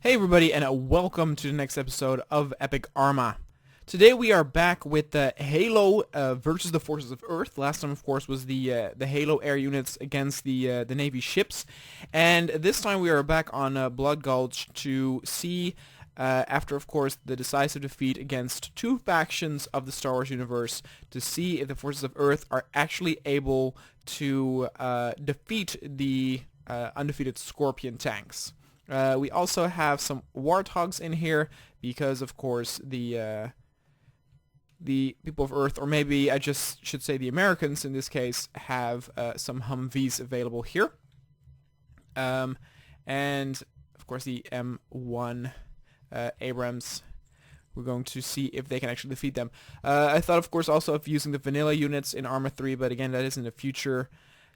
Hey everybody, and welcome to the next episode of Epic ARMA. Today we are back with the Halo versus the Forces of Earth. Last time, of course, was the Halo air units against the Navy ships, and this time we are back on Blood Gulch to see, after, of course, the decisive defeat against two factions of the Star Wars universe, to see if the Forces of Earth are actually able to defeat the undefeated Scorpion tanks. We also have some warthogs in here because, of course, the people of Earth, or maybe I just should say the Americans in this case, have some Humvees available here. And, of course, the M1 Abrams. We're going to see if they can actually defeat them. I thought, of course, also of using the vanilla units in Arma 3, but again, that is in the future.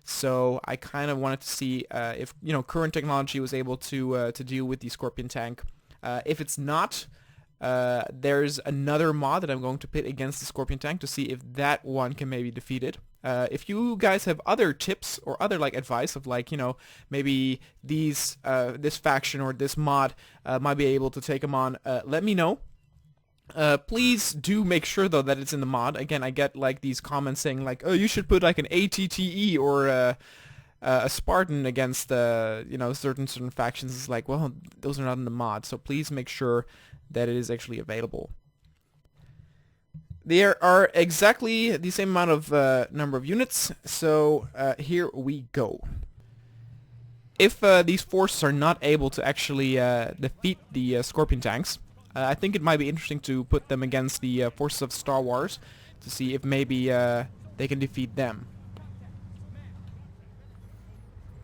So I kind of wanted to see if current technology was able to deal with the Scorpion tank. If it's not, there's another mod that I'm going to pit against the Scorpion tank to see if that one can maybe defeat it. If you guys have other tips or other advice of maybe this faction or this mod might be able to take them on, let me know. Please do make sure though that it's in the mod. Again, I get these comments saying oh, you should put an ATTE or a Spartan against certain factions. It's well, those are not in the mod, so please make sure that it is actually available. There are exactly the same amount of number of units, so here we go. If these forces are not able to actually defeat the Scorpion tanks, I think it might be interesting to put them against the forces of Star Wars to see if maybe they can defeat them.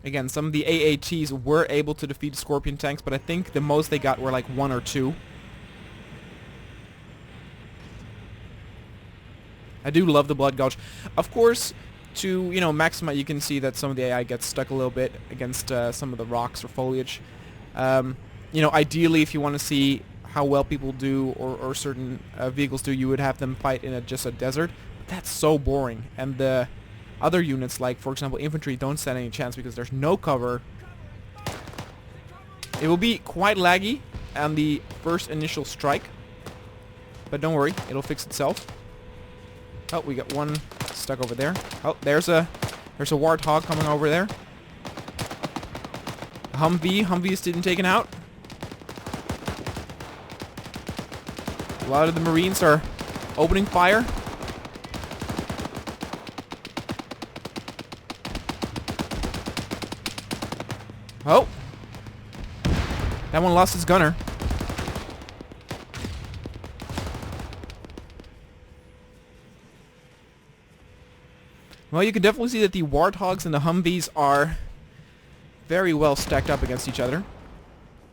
Again, some of the AATs were able to defeat Scorpion tanks, but I think the most they got were one or two. I do love the Blood Gulch. Of course, to maximize, you can see that some of the AI gets stuck a little bit against some of the rocks or foliage. Ideally, if you want to see how well people do or certain vehicles do, you would have them fight in just a desert. But that's so boring. And the other units, for example, infantry, don't stand any chance because there's no cover. It will be quite laggy on the first initial strike. But don't worry, it'll fix itself. Oh, we got one stuck over there. Oh, there's a warthog coming over there. Humvee is didn't taken out. A lot of the Marines are opening fire. Oh! That one lost his gunner. Well, you can definitely see that the Warthogs and the Humvees are very well stacked up against each other.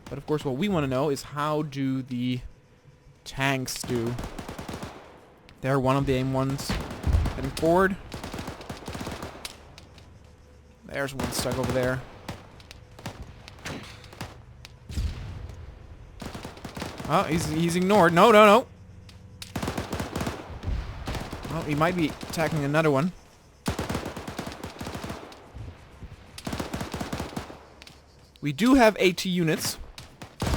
But of course what we want to know is how do the tanks do. They're one of the aim ones heading forward. There's one stuck over there. Oh, he's ignored. No. Oh, he might be attacking another one. We do have AT units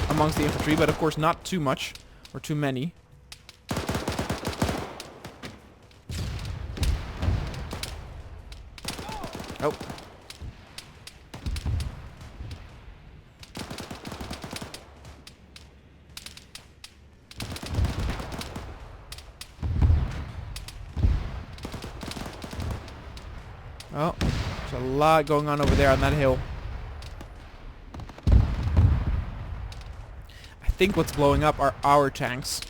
amongst the infantry, but of course not too much. Or too many. Oh. Oh, there's a lot going on over there on that hill. I think what's blowing up are our tanks.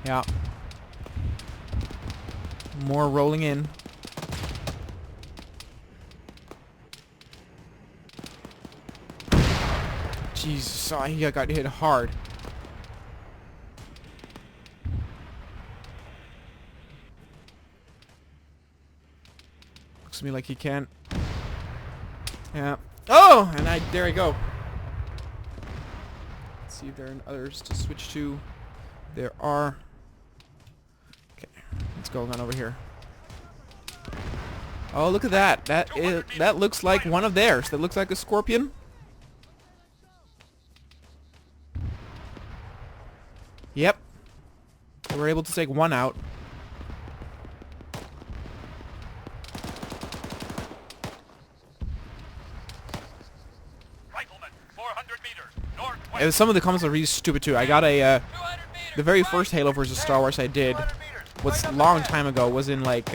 Yeah. More rolling in. Jesus, he got hit hard. Looks to me like he can't. Yeah. Oh, and there I go. See if there are others to switch to. There are. Okay, what's going on over here? Oh, look at that. That looks like one of theirs. That looks like a Scorpion. Yep. We were able to take one out. Rifleman, 400 meters, northwest. Some of the comments are really stupid too. I got a the very first Halo versus Star Wars I did was a long time ago. Was in like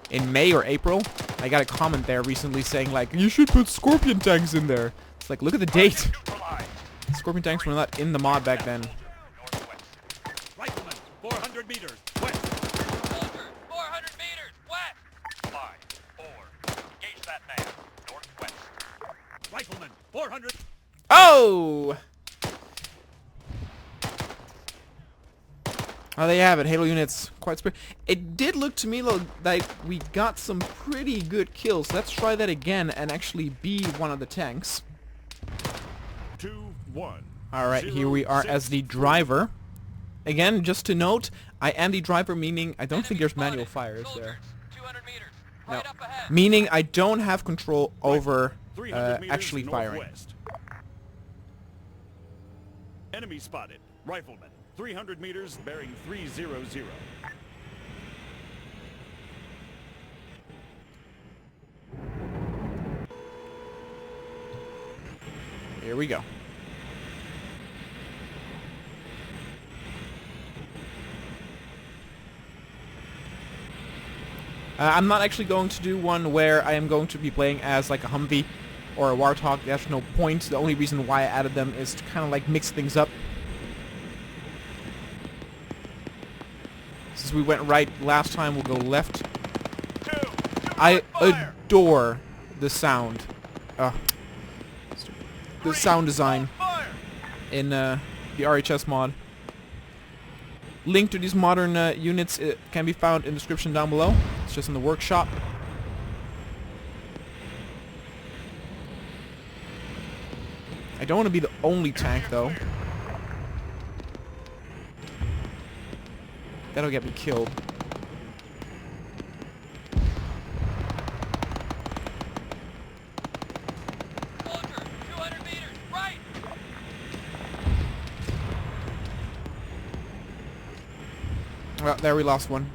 in May or April. I got a comment there recently saying like, you should put Scorpion tanks in there. It's like, look at the date. Scorpion tanks were not in the mod back then. Rifleman, 400 meters, west. Soldier, 400 meters, west. 5, 4, engage that man, northwest. Rifleman, 400. Oh! Oh, there you have it. Halo units, quite spread. It did look to me like we got some pretty good kills. Let's try that again and actually be one of the tanks. 2, 1. Alright, here we are as the driver. Again, just to note, I am the driver, meaning I don't think there's manual fire, is there? 200 meters, No. right up ahead. Meaning I don't have control over 300 meters actually firing. northwest. Enemy spotted. Rifleman, 300 meters, bearing 300. Here we go. I'm not actually going to do one where I am going to be playing as like a Humvee or a Warthog. There's no point. The only reason why I added them is to kind of like mix things up. Since we went right last time, we'll go left. I adore the sound. The sound design in the RHS mod. Link to these modern units can be found in the description down below. It's just in the workshop. I don't want to be the only tank though. That'll get me killed. Soldier, 200 meters, right. Well, there we lost one.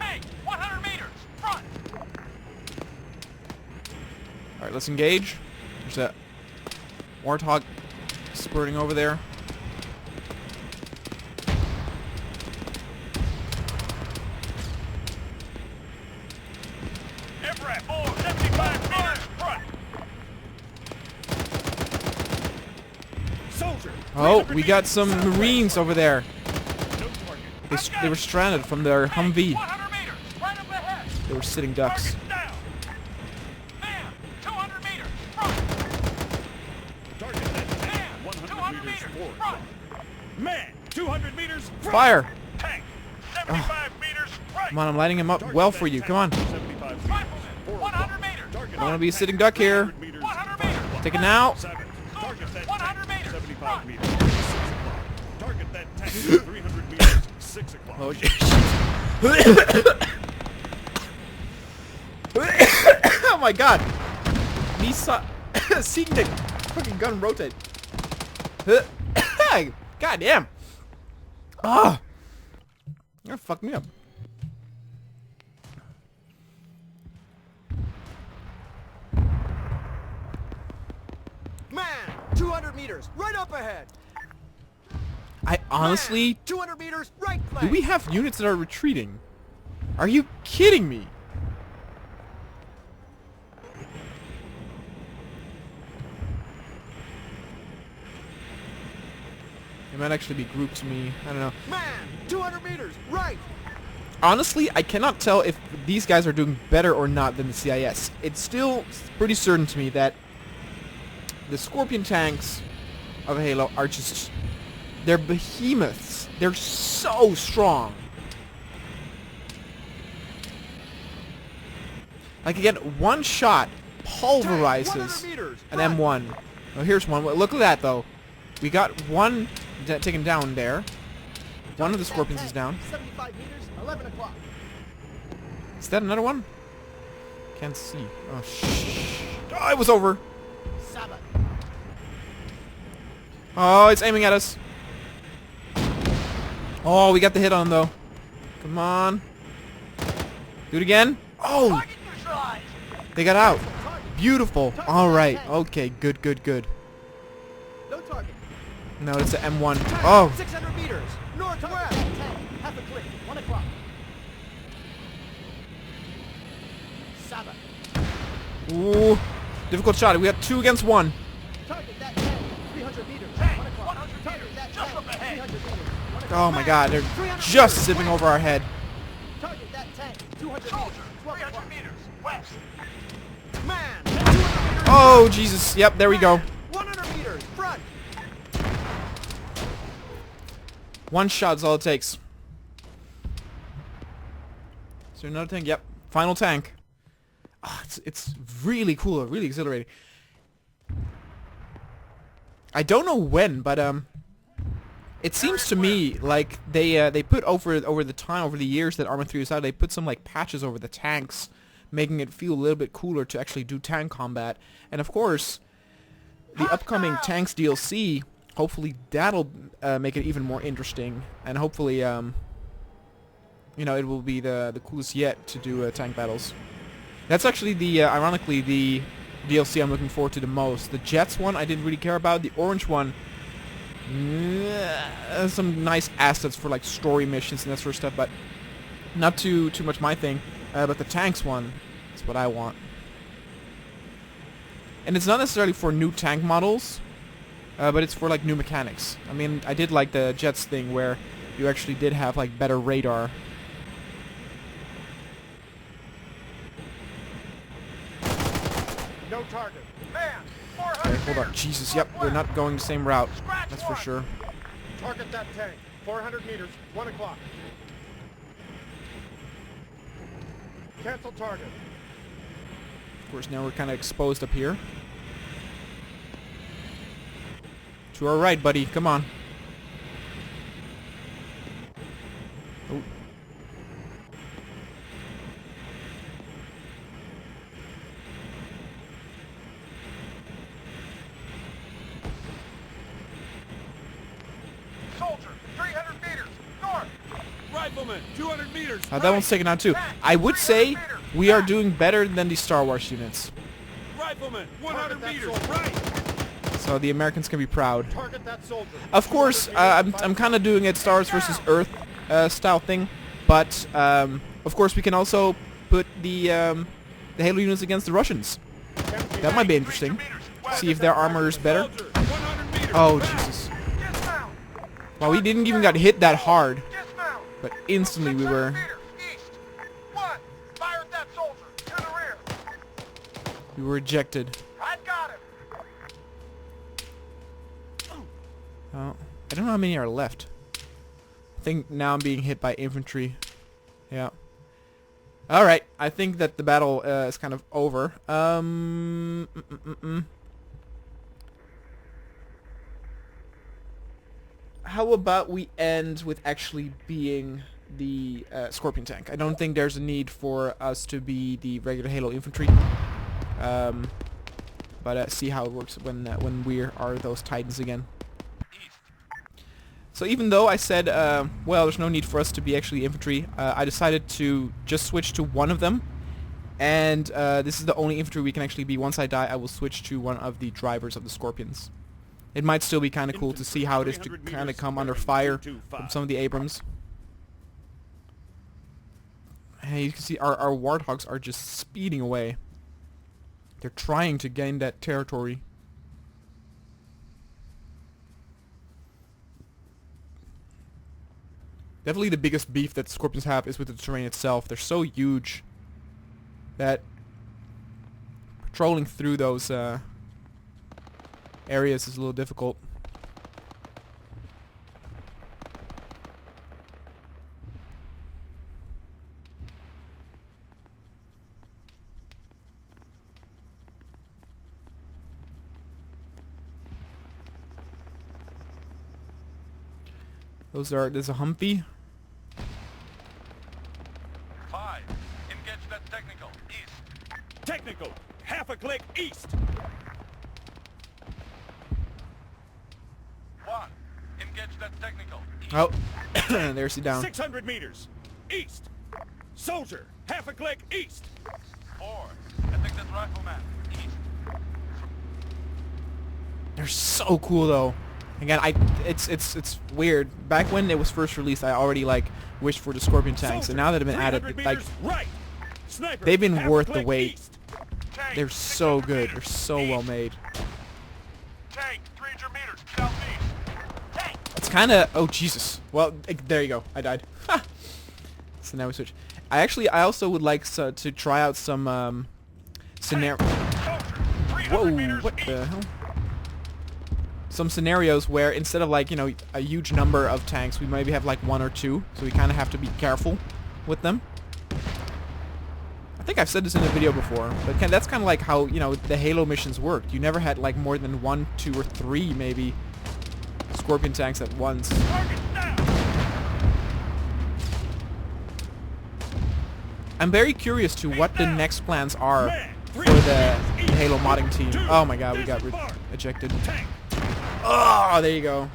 Hey, 100 meters, front. Alright, let's engage. There's that Warthog spurting over there. Everett, 75 meters, front. Soldier. Oh, we got some 300 meters, Marines over there. no target. They were stranded from their Humvee. 100 meters, right up ahead. They were sitting ducks. Target down. Man, 200 meters, front. Target that man, 100 meters forward. Front. Man, 200 meters, front. Fire! Tank, 75 meters, right. Come on, I'm lighting him up well for you. Come on. 75 meters, 100 meters. I want to be a sitting duck here. 100 meters. Take it now. Target that 100 meters. 75 meters. 6 o'clock. Target that tank. 300 meters. 6 o'clock. Oh shit. Oh my god. Me seeing the fucking gun rotate. God damn. Ah. You're gonna fuck me up. Man, 200 meters, right up ahead. I honestly... Man, 200 meters, right flank. Do we have units that are retreating? Are you kidding me? It might actually be grouped to me. I don't know. Man, 200 meters, right. Honestly, I cannot tell if these guys are doing better or not than the CIS. It's still pretty certain to me that the Scorpion tanks of Halo are just... They're behemoths. They're so strong. Like, again, one shot pulverizes an M1. Oh, here's one. Look at that, though. We got one taken down there. One of the Scorpions is down. 75 meters, 11 o'clock. Is that another one? Can't see. Oh, shh. Oh, it was over. 7. Oh, it's aiming at us. Oh, we got the hit on though. Come on. Do it again. Oh, Target neutralized. they got out. Beautiful. All right. Okay. Good. Good. Good. No target. No, it's the M1. Oh. 600 meters. Northwest. 10. Half a click. 1 o'clock. 7. Ooh. Difficult shot. We got 2 against 1. Target that 10. 300 meters. 1 o'clock. 100 Target meters. that Just 10. up ahead. 300 meters. 1 o'clock. Oh my God. They're 300 just meters. zipping over our head. Target that 10. 200 Soldier, meters. 12 300 o'clock. meters. West. Man. 200 meters. Oh Jesus. Yep. There we go. 100 meters. Front. 1 shot is all it takes. Is there another tank? Yep. Final tank. Oh, it's really cool. Really exhilarating. I don't know when, but it seems to me like they put over the years that Arma 3 was out, they put some like patches over the tanks, making it feel a little bit cooler to actually do tank combat. And of course, the upcoming Tanks DLC, hopefully that'll make it even more interesting, and hopefully you know, it will be the coolest yet to do tank battles. That's actually the ironically the DLC I'm looking forward to the most. The Jets one I didn't really care about. The orange one, some nice assets for like story missions and that sort of stuff, but not too much my thing. But the tanks one is what I want. And it's not necessarily for new tank models, but it's for like new mechanics. I mean, I did like the Jets thing where you actually did have like better radar. No target. Man, 400 Okay, hold on. meters. Jesus, yep, we're not going the same route. Scratch That's for one. sure. Target that tank. 400 meters. 1 o'clock. Cancel target. Of course, now we're kind of exposed up here. To our right, buddy. Come on. Oh. Soldier, 300 meters. North. Rifleman. 200 meters. That one's taken out too. I would say we are doing better than the Star Wars units. Rifleman. 100 meters. Right. So the Americans can be proud. Target that soldier. Of course, I'm kind of doing it Star Wars versus Earth style thing, but of course we can also put the Halo units against the Russians. That might be interesting. See if their armor is better. Oh Jesus! Dismount. Well, we didn't even get hit that hard, Dismount. but instantly we 600 were meters. East. 1. Fire at that soldier. To the rear. ejected. I got him. Oh, I don't know how many are left. I think now I'm being hit by infantry. Yeah. Alright, I think that the battle is kind of over. How about we end with actually being the Scorpion tank? I don't think there's a need for us to be the regular Halo infantry. But see how it works when we are those Titans again. So even though I said, well, there's no need for us to be actually infantry, I decided to just switch to one of them. And this is the only infantry we can actually be. Once I die, I will switch to one of the drivers of the Scorpions. It might still be kind of cool to see how it is to kind of come under fire from some of the Abrams. And you can see our Warthogs are just speeding away. They're trying to gain that territory. Definitely the biggest beef that Scorpions have is with the terrain itself. They're so huge that patrolling through those areas is a little difficult. There's a Humvee. 5. Engage that technical. East. Technical. Half a click east. 1. Engage that technical. East. Oh, There's he down. 600 meters. East. Soldier, half a click east. 4. I think that's rifleman. East. They're so cool though. Again, it's weird. Back when it was first released, I already like wished for the Scorpion tanks, and now that they've been added, 300 like meters right. Sniper, they've been half a worth the click wait. east. They're so good. They're so well made. Tank, 300 meters southeast. Tank. It's kind of oh Jesus. Well, there you go. I died. Ha! So now we switch. I also would like to try out some scenario. Whoa! What the hell? Some scenarios where instead of like, you know, a huge number of tanks, we maybe have like 1 or 2, so we kind of have to be careful with them. I think I've said this in a video before, but that's kind of like how, you know, the Halo missions worked. You never had like more than 1, 2, or 3 maybe Scorpion tanks at once. I'm very curious to what the next plans are for the Halo modding team. Oh my god, we got ejected. Oh, there you go.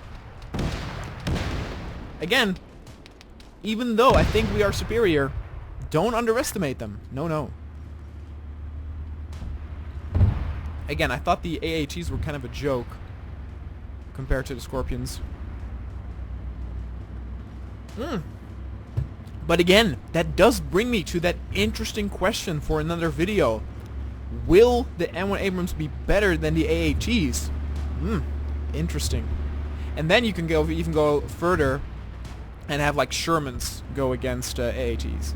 Again, even though I think we are superior, don't underestimate them. No, no. Again, I thought the AATs were kind of a joke compared to the Scorpions. But again, that does bring me to that interesting question for another video. Will the M1 Abrams be better than the AATs? Interesting. And then you can even go further and have like Shermans go against AATs.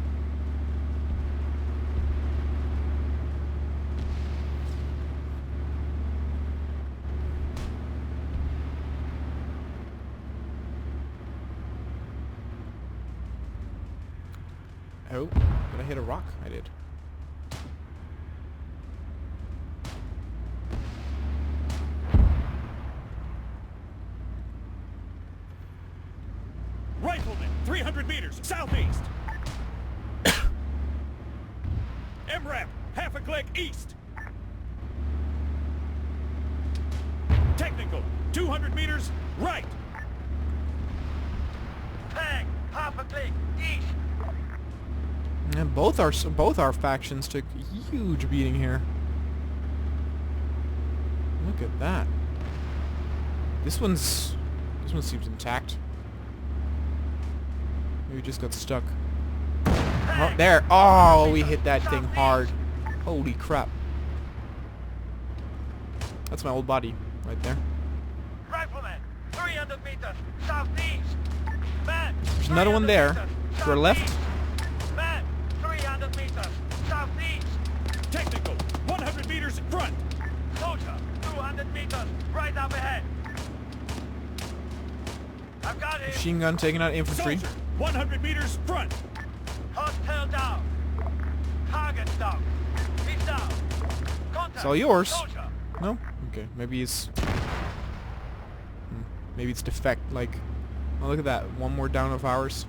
Oh, did I hit a rock? I did. Rifleman, 300 meters southeast. MRAP, half a click east. Technical, 200 meters right. Tank, half a click east. And both our factions took a huge beating here. Look at that. This one seems intact. Maybe just got stuck. Oh, there. Oh, we hit that thing hard. Holy crap. That's my old body right there. Rifleman, 300 meters southeast. Man, there's another one there. To our left. Man, 300 meters southeast. Technical, 100 meters in front. Soldier, 200 meters right up ahead. I've got it. Machine gun taking out infantry. Soldier, 100 meters front. Hostile down. Target down. He's down. Contact. It's all yours. Soldier. No? Okay. Maybe it's... Maybe it's defect. Like... Oh, look at that. One more down of ours.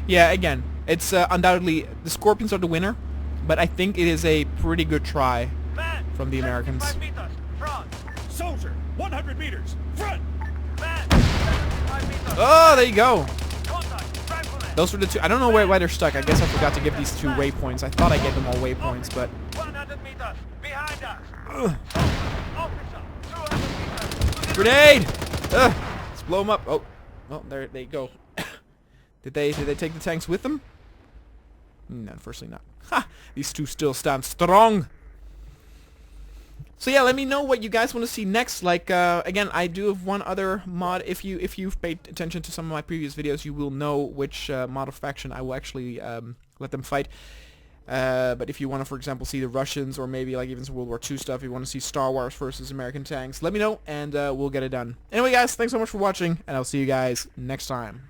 Yeah, again. It's undoubtedly... The Scorpions are the winner. But I think it is a pretty good try Man, from the Americans. 75 meters front. Soldier, 100 meters front. Man, 75 meters. Oh, there you go. Contact. Rifleman. Those were the two. I don't know why they're stuck. I guess I forgot to give these 2 waypoints. I thought I gave them all waypoints, but... 100 meters behind us. Officer, 200 meters. Grenade! Let's blow them up. Oh, well, there they go. Did they take the tanks with them? No, unfortunately not. Ha! These 2 still stand strong. So yeah, let me know what you guys want to see next. Like again, I do have one other mod. If you've paid attention to some of my previous videos, you will know which mod of faction I will actually let them fight. But if you want to, for example, see the Russians or maybe like even some World War II stuff, if you want to see Star Wars versus American tanks, let me know and we'll get it done. Anyway, guys, thanks so much for watching, and I'll see you guys next time.